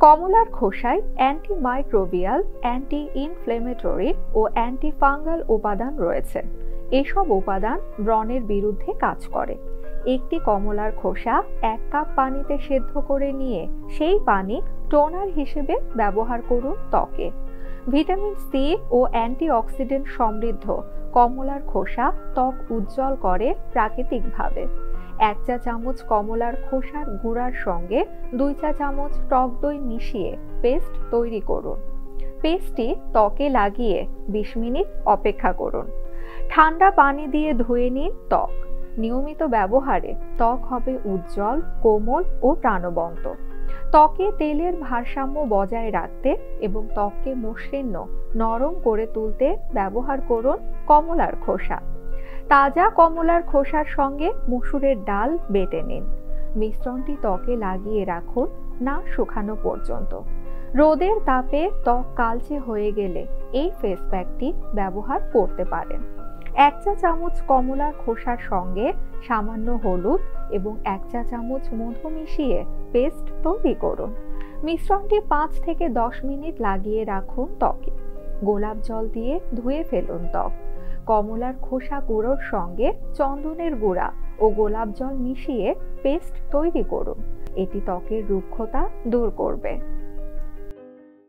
কমলার খোসায় antimicrobial, anti inflammatory ও antifungal উপাদান রয়েছে। এসব উপাদান ব্রণের বিরুদ্ধে কাজ করে। একটি কমলার খোসা 1 কাপ পানিতে সেদ্ধ করে নিয়ে সেই পানি টোনার হিসেবে ব্যবহার করুন ত্বকে। ভিটামিন সি ও অ্যান্টিঅক্সিডেন্ট সমৃদ্ধ কমলার খোসা ত্বক উজ্জ্বল করে প্রাকৃতিকভাবে। 1 চা চামচ কমলার খোসার গুঁড়ার সঙ্গে 2 চা চামচ টক দই মিশিয়ে পেস্ট তৈরি করুন। পেস্টটি ত্বকে লাগিয়ে 20 মিনিট অপেক্ষা করুন। ঠান্ডা পানি দিয়ে ধুয়ে নিন ত্বক। নিয়মিত ব্যবহারে ত্বক হবে উজ্জ্বল, কোমল ও প্রাণবন্ত। ত্বকে তেলের ভারসাম্য বজায় রাখতে এবং ত্বককে মসৃণ, নরম করে তুলতে ব্যবহার করুন কমলার খোসা। তাজা কমলার খোসার সঙ্গে মসুরের ডাল বেটে নিন। মিশ্রণটি ত্বকে লাগিয়ে রাখুন না শুকানো পর্যন্ত। রোদের তাপে ত্বক কালচে হয়ে গেলে এই ফেস প্যাকটি ব্যবহার করতে পারেন। 1 চা চামচ কমলার খোসার সঙ্গে সামান্য হলুদ এবং 1 চা চামচ মধু মিশিয়ে পেস্ট তৈরি করুন। মিশ্রণটি 5 থেকে 10 মিনিট লাগিয়ে রাখুন ত্বকে। গোলাপ জল দিয়ে ধুয়ে ফেলুন ত্বক। কমলার খোসা গুঁড়োর সঙ্গে চন্দনের গুঁড়া ও গোলাপ জল মিশিয়ে পেস্ট তৈরি করুন। এটি ত্বকের রুক্ষতা দূর করবে।